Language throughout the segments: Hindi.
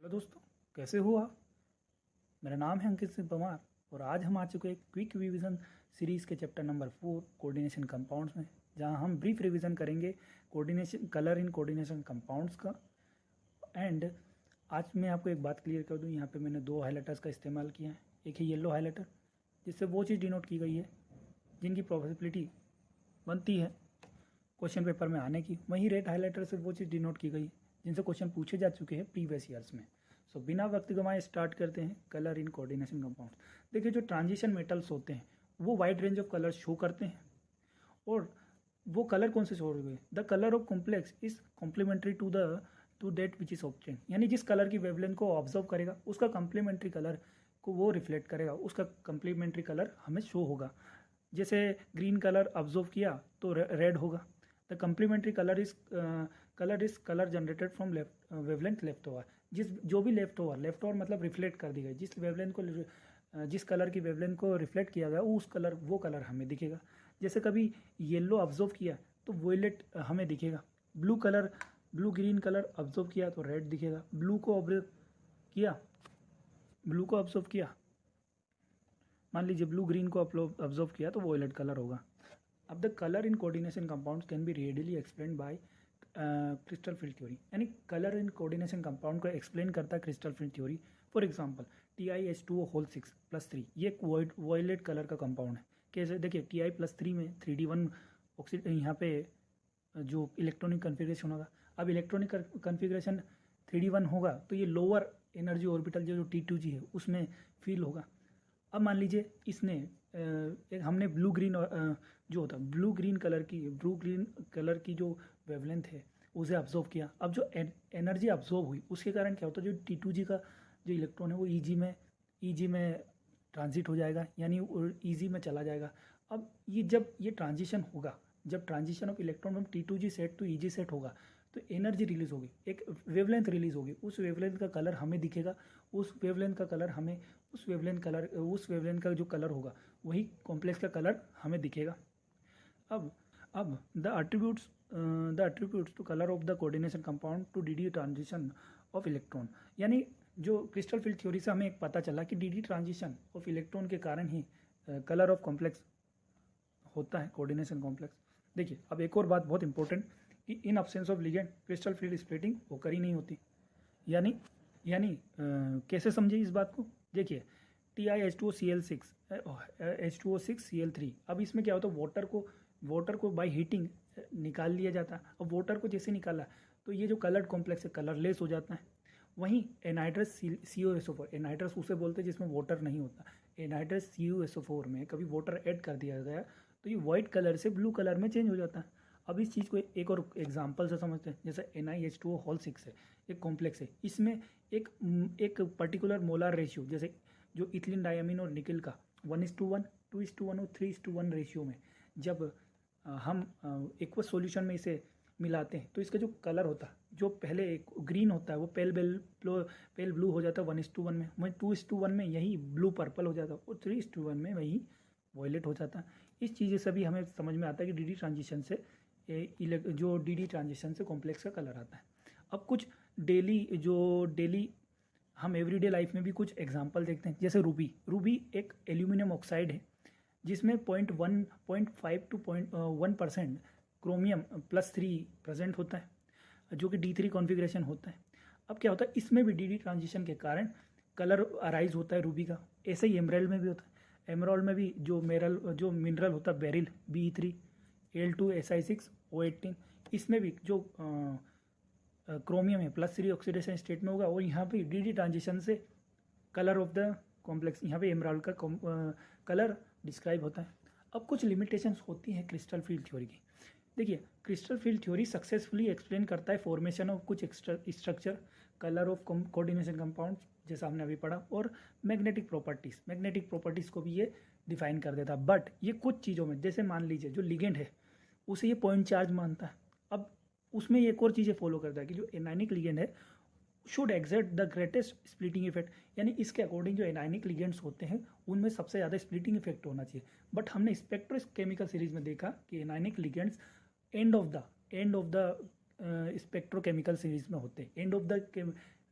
हेलो दोस्तों, कैसे हो आप। मेरा नाम है अंकित सिंह परमार और आज हम आ चुके हैं क्विक रिवीजन सीरीज़ के चैप्टर नंबर 4 कोऑर्डिनेशन कंपाउंड्स में, जहां हम ब्रीफ रिवीजन करेंगे coordination colour in coordination compounds का। एंड आज मैं आपको एक बात क्लियर कर दूं, यहाँ पे मैंने दो हाइलाइटर्स का इस्तेमाल किया है। एक है येलो हाइलाइटर, जिससे वो चीज़ डिनोट की गई है जिनकी प्रोबेबिलिटी बनती है क्वेश्चन पेपर में आने की। वहीं रेड हाइलाइटर से वो चीज़ डिनोट की गई है जिनसे क्वेश्चन पूछे जा चुके हैं प्रीवियस ईयर्स में। सो बिना वक्त गंवाए स्टार्ट करते हैं कलर इन कोऑर्डिनेशन कंपाउंड। देखिए, जो ट्रांजिशन मेटल्स होते हैं वो wide range of colour show करते हैं, और वो कलर कौन से शो हो गए, the colour of complex is complementary to that which is obtain. यानी जिस कलर की वेवलेंथ को ऑब्जर्व करेगा उसका कॉम्प्लीमेंट्री कलर को वो रिफ्लेक्ट करेगा, उसका कॉम्प्लीमेंट्री कलर हमें शो होगा। जैसे ग्रीन कलर ऑब्जर्व किया तो रेड होगा। The complementary colour is colour generated from left wavelength left over. जो भी लेफ्ट ओवर मतलब रिफ्लेक्ट कर दी गई, जिस कलर की वेवलेंथ को रिफ्लेक्ट किया गया वो कलर हमें दिखेगा। जैसे कभी येलो ऑब्जर्व किया तो वोयलेट हमें दिखेगा। ब्लू ग्रीन कलर ऑब्जर्व किया तो रेड दिखेगा। ब्लू को ऑब्जर्व किया, मान लीजिए ब्लू ग्रीन को ऑब्जर्व किया तो वोयलेट कलर होगा। अब the colour in coordination compounds can be readily explain by crystal field theory. यानी कलर इन कोऑर्डिनेशन कंपाउंड को एक्सप्लेन करता है crystal field theory. For example TiH2O6+3, ये एक वॉयलेट कलर का कंपाउंड है। कैसे, देखिए Ti+3 में 3D1 ऑक्सीजन, यहाँ पे जो इलेक्ट्रॉनिक कन्फिग्रेशन होगा, अब इलेक्ट्रॉनिक कन्फिग्रेशन 3D1 होगा तो ये लोअर एनर्जी ऑर्बिटल जो T2g है उसमें फील होगा। अब मान लीजिए इसने एक हमने ब्लू ग्रीन कलर की जो वेवलेंथ है उसे ऑब्जर्व किया। अब जो एनर्जी ऑब्जर्व हुई उसके कारण क्या होता है, जो T2g का जो इलेक्ट्रॉन है वो ईजी में ट्रांजिट हो जाएगा, यानी ईजी में चला जाएगा। अब जब ये ट्रांजिशन होगा, जब transition of electron from T2g set to e g set होगा तो एनर्जी रिलीज होगी, एक वेवलेंथ रिलीज होगी। उस वेवलेंथ का कलर हमें दिखेगा, उस वेवलेंथ का जो कलर होगा वही कॉम्प्लेक्स का कलर हमें दिखेगा। अब the attributes to colour of the coordination compound to d transition of electron. यानी जो क्रिस्टल फील्ड थ्योरी से हमें एक पता चला कि डी ट्रांजिशन ऑफ इलेक्ट्रॉन के कारण ही कलर ऑफ कॉम्प्लेक्स होता है, कोऑर्डिनेशन कॉम्प्लेक्स। देखिए, अब एक और बात बहुत इंपॉर्टेंट कि in absence of ligand crystal field splitting ओकर ही नहीं होती। यानी कैसे समझे इस बात को। देखिए TiH2O6 H2O6Cl3, अब इसमें क्या होता है, वाटर को बाय हीटिंग निकाल लिया जाता है। अब वाटर को जैसे निकाला तो ये जो कलर्ड कॉम्प्लेक्स है कलरलेस हो जाता है। वहीं एनहाइड्रस CuSO4, एनहाइड्रस उसे बोलते हैं जिसमें वाटर नहीं होता। एनहाइड्रस CuSO4 में कभी वाटर ऐड कर दिया गया तो ये वाइट कलर से ब्लू कलर में चेंज हो जाता है। अब इस चीज़ को एक और एग्जांपल से समझते हैं। जैसे NiH2O6 है, एक कॉम्प्लेक्स है, इसमें एक पर्टिकुलर मोलार रेशियो, जैसे जो इथिलीन डायमीन और निकल का 1:1, 2:1 और 3:1 रेशियो में जब हम एक्वस सॉल्यूशन में इसे मिलाते हैं तो इसका जो कलर होता है, जो पहले एक ग्रीन होता है वो पेल ब्लू हो जाता है 1:1 में, वहीं 2:1 में यही ब्लू पर्पल हो जाता है, और 3:1 में वही वॉयलेट हो जाता है। इस चीज़ से भी हमें समझ में आता है कि डी ट्रांजिशन से कॉम्प्लेक्स का कलर आता है। अब कुछ डेली हम एवरीडे लाइफ में भी कुछ एग्जांपल देखते हैं। जैसे रूबी एक एल्यूमिनियम ऑक्साइड है जिसमें 0.5 to 0.1% क्रोमियम +3 प्रेजेंट होता है, जो कि D3 कॉन्फ़िगरेशन होता है। अब क्या होता है, इसमें भी डी ट्रांजिशन के कारण कलर अराइज होता है रूबी का। ऐसे ही एमराल्ड में भी होता है। एमराल्ड में भी जो मिनरल होता है बेरिल Be3 Al2Si6O18, इसमें भी जो क्रोमियम है +3 ऑक्सीडेशन स्टेट में होगा, और यहाँ पे डी ट्रांजिशन से कलर ऑफ द कॉम्प्लेक्स, यहाँ पे एमराल्ड का कलर डिस्क्राइब होता है। अब कुछ लिमिटेशंस होती हैं क्रिस्टल फील्ड थ्योरी की। देखिए, crystal field theory successfully explain करता है फॉर्मेशन ऑफ कुछ structure, colour of coordination compounds जैसा हमने अभी पढ़ा, और मैग्नेटिक प्रॉपर्टीज़ को भी ये डिफाइन कर देता है। बट ये कुछ चीज़ों में, जैसे मान लीजिए जो लिगेंड है उसे ये पॉइंट चार्ज मानता है। अब उसमें एक और चीज़ें फॉलो करता है कि जो एनायनिक लिगेंड है should exert the greatest splitting effect, यानी इसके अकॉर्डिंग जो एनायनिक लिगेंड्स होते हैं उनमें सबसे ज़्यादा स्प्लिटिंग इफेक्ट होना चाहिए। बट हमने स्पेक्ट्रोकेमिकल सीरीज में देखा कि anionic ligands end of the spectrochemical series में होते हैं, end of the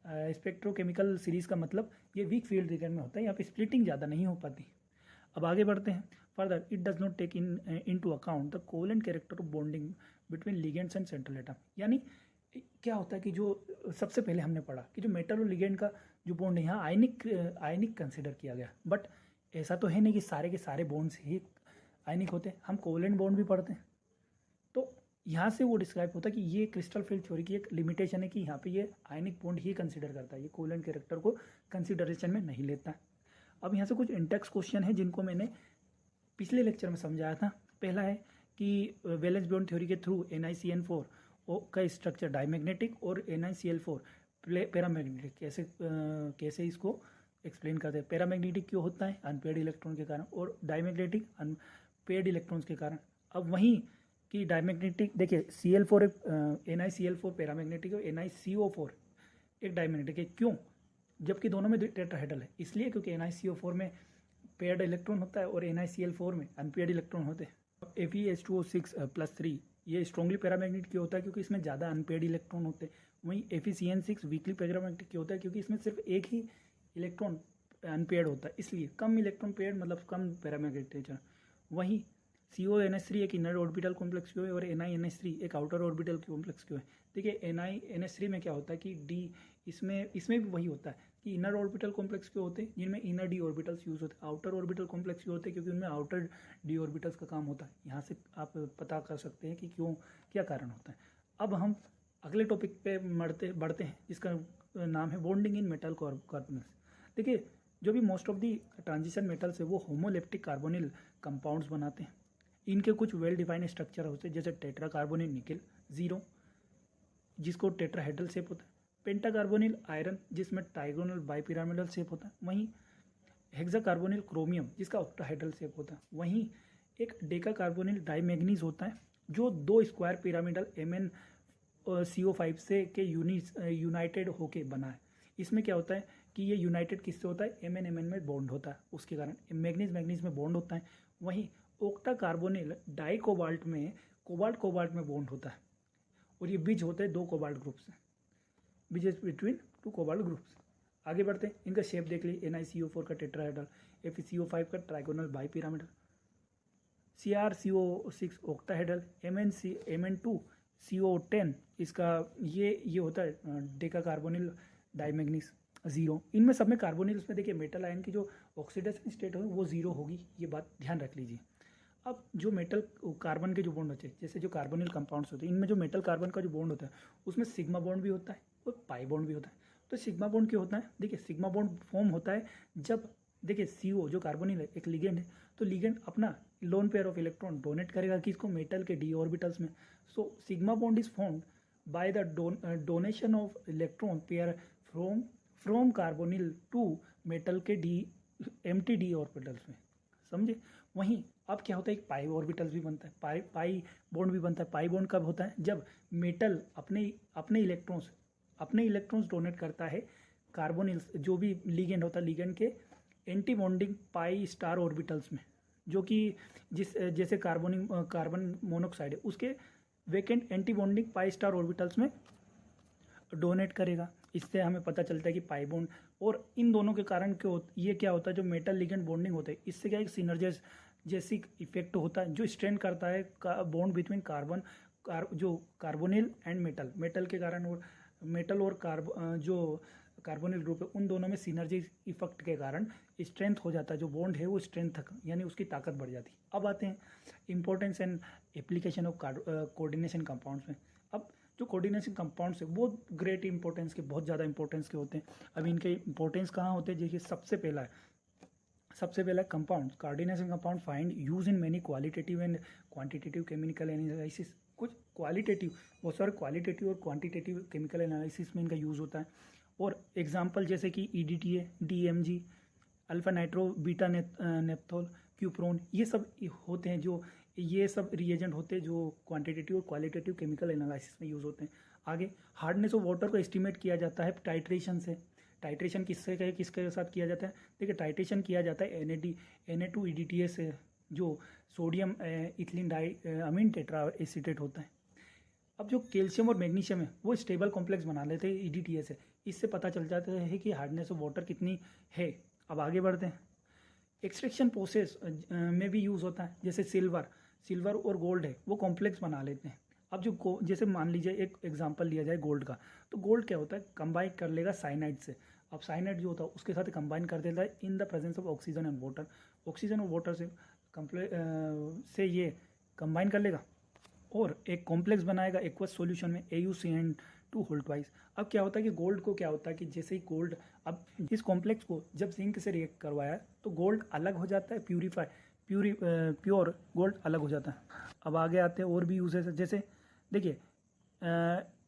spectrochemical series का मतलब ये वीक फील्ड लिगेंड में होता है, यहाँ पे स्प्लिटिंग ज़्यादा नहीं हो पाती। अब आगे बढ़ते हैं। Further it does not take in to account the covalent character of bonding between ligands and central atom. यानी क्या होता है कि जो सबसे पहले हमने पढ़ा कि जो मेटल और लिगेंड का जो बॉन्ड है यहाँ आयनिक कंसिडर किया गया, बट ऐसा तो है नहीं कि सारे के सारे बॉन्ड्स ही आयनिक होते हैं, हम कोवेलेंट बॉन्ड भी पढ़ते हैं। तो यहाँ से वो डिस्क्राइब होता है कि ये क्रिस्टल फील्ड थ्योरी की एक लिमिटेशन है कि यहाँ पे ये आयनिक बॉन्ड ही कंसिडर करता है, ये कोवेलेंट कैरेक्टर को कंसिडरेशन में नहीं लेता है। अब यहाँ से कुछ इंटेक्स क्वेश्चन है जिनको मैंने पिछले लेक्चर में समझाया था। पहला है कि वैलेंस बॉन्ड थ्योरी के थ्रू NiCN4 का स्ट्रक्चर डाइमैग्नेटिक और NiCl4 पैरामैग्नेटिक कैसे इसको एक्सप्लेन करते हैं। पैरामैग्नेटिक क्यों होता है? अनपेयर्ड इलेक्ट्रॉन के कारण, और डाइमैग्नेटिक अनपेयर्ड इलेक्ट्रॉन्स के कारण। अब वहीं कि डाइमैग्नेटिक देखिए Cl4 NiCl4 पैरामैग्नेटिक और NiCO4 एक डाइमैग्नेटिक है। क्यों? जबकि दोनों में टेट्राहेड्रल है, इसलिए क्योंकि NiCO4 में पेयर्ड इलेक्ट्रॉन होता है और NiCl4 में अनपेयर्ड इलेक्ट्रॉन होते हैं। Fe2O6+3 ये स्ट्रॉन्गली पैरामैग्नेटिक क्यों होता है? क्योंकि इसमें ज़्यादा अनपेयर्ड इलेक्ट्रॉन होते हैं। वहीं FeCN6 वीकली पैरामैग्नेटिक क्यों होता है? क्योंकि इसमें सिर्फ एक ही इलेक्ट्रॉन अनपेयर्ड होता है, इसलिए कम इलेक्ट्रॉन पेयर्ड मतलब कम पैरामैग्नेटिक। वहीं CONH3 एक इनर ऑर्बिटल कॉम्प्लेक्स क्यों है और NiNH3 एक आउटर ऑर्बिटल कॉम्प्लेक्स क्यों है? देखिए NiNH3 में क्या होता है कि D इसमें भी वही होता है कि इनर ऑर्बिटल कॉम्प्लेक्स क्यों होते हैं, जिनमें इनर डी ऑर्बिटल्स यूज होते हैं। आउटर ऑर्बिटल कॉम्प्लेक्स क्यों होते हैं? क्योंकि उनमें आउटर डी ऑर्बिटल्स का काम होता है। यहाँ से आप पता कर सकते हैं कि क्यों, क्या कारण होता है। अब हम अगले टॉपिक पे बढ़ते हैं, जिसका नाम है बॉन्डिंग इन मेटल कार्बोनिल्स। देखिए जो भी most of the transition metals है वो होमोलेप्टिक कार्बोनिल कंपाउंड्स बनाते हैं। इनके कुछ वेल डिफाइंड स्ट्रक्चर होते हैं, जैसे टेट्रा कार्बोनिल निकल 0 जिसको टेट्राहेड्रल शेप होता है, पेंटा कार्बोनिल आयरन जिसमें ट्राइगोनल बाइपिरामिडल शेप होता है, वहीं हेक्सा कार्बोनिल क्रोमियम जिसका ऑक्टाहेड्रल शेप होता है, वहीं एक डेका कार्बोनिल डाइमैग्नीज होता है जो 2 स्क्वायर पिरामिडल MnCO5 से के यूनाइटेड होके बना है। इसमें क्या होता है कि ये यूनाइटेड किससे होता है? MnMn में बॉन्ड होता है, उसके कारण मैग्नीज में बॉन्ड होता है। वहीं ओक्टा कार्बोनिल डाई कोबाल्ट में कोबाल्ट में बॉन्ड होता है, और ये बीज होते हैं 2 कोबाल्ट ग्रुप से, बीजेस बिटवीन 2 कोबाल्ट ग्रुप्स। आगे बढ़ते हैं, इनका शेप देख लीजिए, NiCO4 का टेट्राहेड्रल, FeCO5 का trigonal bipyramidal, CrCO6 octahedral, Mn2CO10 इसका ये होता है डेका कार्बोनिल डाइमैग्नीज 0। इनमें सब में कार्बोनिल्स में देखिए मेटल आयन की जो ऑक्सीडेशन स्टेट होगी वो 0 होगी, ये बात ध्यान रख लीजिए। अब जो मेटल कार्बन के जो बॉन्ड होते हैं, जैसे जो कार्बोनिल कंपाउंड्स होते हैं, इनमें जो मेटल कार्बन का जो बॉन्ड होता है उसमें सिग्मा बॉन्ड भी होता है और पाई बॉन्ड भी होता है। तो सिग्मा बॉन्ड क्यों होता है? देखिए सिग्मा बॉन्ड फॉर्म होता है जब देखिए CO जो कार्बोनिल है एक लिगेंड है, तो लिगेंड अपना lone pair of electron donate करेगा किसको? मेटल के d ऑर्बिटल्स में। So sigma bond is formed by the donation of electron pair from carbonyl to metal के empty d ऑर्बिटल्स में, समझे? वहीं अब क्या होता है, एक पाई ऑर्बिटल्स भी बनता है, पाई बॉन्ड भी बनता है। पाई बॉन्ड कब होता है? जब मेटल अपने इलेक्ट्रॉन्स डोनेट करता है कार्बोनिल्स जो भी लिगेंड होता है, लिगेंड के anti bonding pi star orbitals में, जो कि जैसे कार्बन मोनोक्साइड है उसके vacant anti bonding pi star orbitals में डोनेट करेगा। इससे हमें पता चलता है कि पाई बॉन्ड, और इन दोनों के कारण ये क्या होता है, जो मेटल लिगेंड बॉन्डिंग होता है इससे क्या एक सिनर्जिक इफेक्ट होता है जो स्ट्रेंथ करता है बॉन्ड बिटवीन जो कार्बोनिल एंड मेटल के कारण, और मेटल और जो कार्बोनिल ग्रुप है उन दोनों में सिनर्जी इफेक्ट के कारण स्ट्रेंथ हो जाता है, जो बॉन्ड है वो स्ट्रेंथ यानी उसकी ताकत बढ़ जाती है। अब आते हैं importance and application of coordination compounds में। अब जो कोऑर्डिनेशन कंपाउंड्स है वो ग्रेट इंपॉर्टेंस के, बहुत ज़्यादा इंपॉर्टेंस के होते हैं। अब इनके इंपॉर्टेंस कहाँ होते हैं? देखिए सबसे पहला compound coordination compound find use in many qualitative and quantitative chemical analysis. कुछ बहुत सारे क्वालिटेटिव और क्वांटिटेटिव केमिकल एनालिसिस में इनका यूज़ होता है। और एग्जाम्पल जैसे कि EDTA, DMG, alpha nitro beta naphthol, cupron, ये सब होते हैं, जो ये सब रिएजेंट होते हैं जो क्वांटिटेटिव और क्वालिटेटिव केमिकल एनालिसिस में यूज़ होते हैं। आगे हार्डनेस ऑफ वाटर को एस्टिमेट किया जाता है टाइट्रेशन से। टाइट्रेशन किसके साथ किया जाता है? देखिए टाइट्रेशन किया जाता है Na2EDTA से, जो सोडियम इथिलीन डाई अमीन टेट्रा एसीटेट होता है। अब जो कैल्शियम और मैग्नीशियम है वो स्टेबल कॉम्प्लेक्स बना लेते हैं EDTA से। इससे पता चल जाता है कि हार्डनेस ऑफ वाटर कितनी है। अब आगे बढ़ते हैं। एक्सट्रैक्शन प्रोसेस में भी यूज़ होता है, जैसे सिल्वर और गोल्ड है वो कॉम्प्लेक्स बना लेते हैं। अब जो जैसे मान लीजिए एक एग्जांपल लिया जाए गोल्ड का, तो गोल्ड क्या होता है, कंबाइन कर लेगा साइनाइड से। अब साइनाइड जो होता है उसके साथ कंबाइन कर देता है in the presence of oxygen and water. Oxygen और वाटर से ये कंबाइन कर लेगा और एक कॉम्प्लेक्स बनाएगा एक्वस सॉल्यूशन में AuCN2 होल ट्वाइस। अब क्या होता है कि गोल्ड को क्या होता है कि जैसे ही गोल्ड, अब इस कॉम्प्लेक्स को जब जिंक से रिएक्ट करवाया तो गोल्ड अलग हो जाता है, प्योर गोल्ड अलग हो जाता है। अब आगे आते हैं और भी यूजेस, जैसे देखिए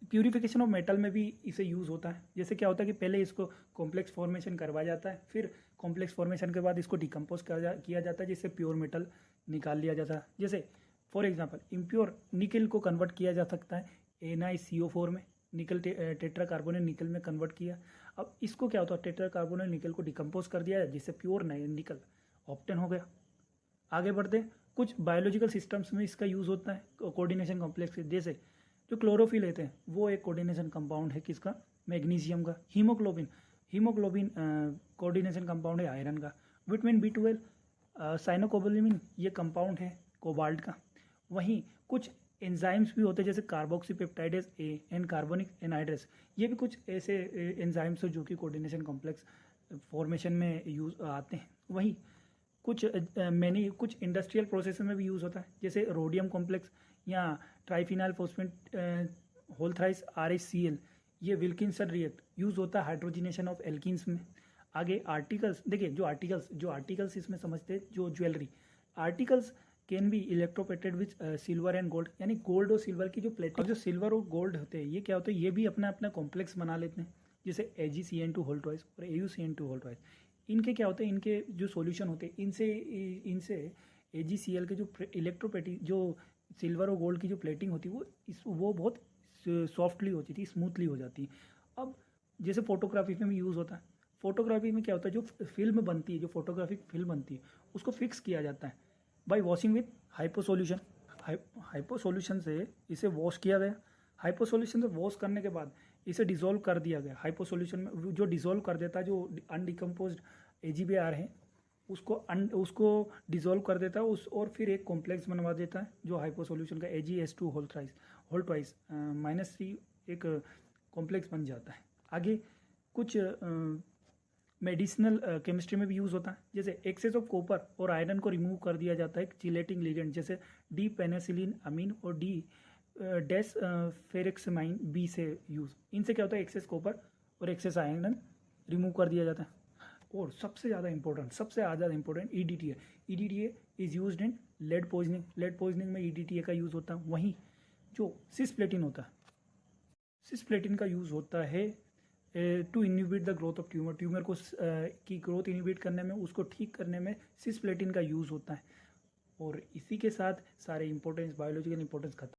प्यूरिफिकेशन ऑफ मेटल में भी इसे यूज़ होता है। जैसे क्या होता है कि पहले इसको कॉम्प्लेक्स फॉर्मेशन करवाया जाता है, फिर कॉम्प्लेक्स फॉर्मेशन के बाद इसको डिकम्पोज किया जाता है जिससे प्योर मेटल निकाल लिया जाता है। जैसे फॉर एग्जांपल इम्प्योर निकल को कन्वर्ट किया जा सकता है NiCO4 में, निकल टेट्रा कार्बोनेट निकल में कन्वर्ट किया। अब इसको क्या होता है, टेट्रा कार्बोनेट निकल को डिकम्पोज कर दिया जिससे प्योर निकल ऑप्टेन हो गया। आगे बढ़ते हैं, कुछ बायोलॉजिकल सिस्टम्स में इसका यूज़ होता है कोऑर्डिनेशन कॉम्प्लेक्स। जैसे जो क्लोरोफिल लेते हैं वो एक कोऑर्डिनेशन कंपाउंड है किसका, मैग्नीशियम का। हीमोग्लोबिन कोऑर्डिनेशन कंपाउंड है आयरन का। विटामिन B12 साइनोकोबालामिन ये कंपाउंड है कोबाल्ट का। वहीं कुछ एंजाइम्स भी होते हैं जैसे carboxypeptidase A and carbonic anhydrase, ये भी कुछ ऐसे एंजाइम्स हैं जो कि कोऑर्डिनेशन कॉम्प्लेक्स फॉर्मेशन में यूज आते हैं। वहीं कुछ इंडस्ट्रियल प्रोसेस में भी यूज़ होता है, जैसे रोडियम कॉम्प्लेक्स या ट्राइफिनाइल फॉस्फेट होल्थराइस RHCl, ये विल्किंसन रिएक्ट यूज़ होता है हाइड्रोजिनेशन ऑफ एल्कीन्स में। आगे आर्टिकल्स, देखिए जो आर्टिकल्स इसमें समझते हैं, जो jewellery articles can be electroplated with silver and gold, यानी गोल्ड और सिल्वर की जो प्लेटिंग, जो सिल्वर और गोल्ड होते हैं ये क्या होते हैं, ये भी अपना अपना कॉम्प्लेक्स बना लेते हैं, जैसे AgCN2 होल ट्वाइस और AuCN2 होल ट्वाइस। इनके क्या होते हैं, इनके जो सॉल्यूशन होते हैं इनसे AgCl के जो इलेक्ट्रोप्लेटिंग, जो सिल्वर और गोल्ड की जो प्लेटिंग होती है वो बहुत सॉफ्टली होती थी, स्मूथली हो जाती है। अब जैसे फोटोग्राफी में भी यूज़ होता है। फोटोग्राफी में क्या होता है, जो फिल्म बनती है, जो फोटोग्राफिक फिल्म बनती है उसको फिक्स किया जाता है bye washing with hypo solution. Hypo solution से इसे वॉश किया गया। हाइपो सॉल्यूशन से वॉश करने के बाद इसे डिसॉल्व कर दिया गया। हाइपो सॉल्यूशन में जो डिसॉल्व कर देता है, जो अनडिकम्पोज्ड AgBr है उसको डिसॉल्व कर देता है और फिर एक कॉम्प्लेक्स बनवा देता है जो हाइपो सॉल्यूशन का AgS2 होल ट्वाइस -3 एक कॉम्प्लेक्स बन जाता है। आगे कुछ मेडिसिनल केमिस्ट्री में भी यूज़ होता है, जैसे एक्सेस ऑफ कॉपर और आयरन को रिमूव कर दिया जाता है चिलेटिंग लिगेंड, जैसे D-पेनिसिलिन अमीन और D-डेसफेरेक्समाइन B से यूज़। इनसे क्या होता है, एक्सेस कॉपर और एक्सेस आयरन रिमूव कर दिया जाता है। और सबसे ज़्यादा important EDTA is used in lead poisoning में EDTA का यूज़ होता है। वहीं जो सिस्प्लेटिन होता है, सिस्प्लेटिन का यूज़ होता है to inhibit the growth of tumour को की ग्रोथ इनहिबिट करने में, उसको ठीक करने में सिस्प्लेटिन का यूज़ होता है। और इसी के साथ सारे बायोलॉजिकल इंपॉर्टेंस खत्म।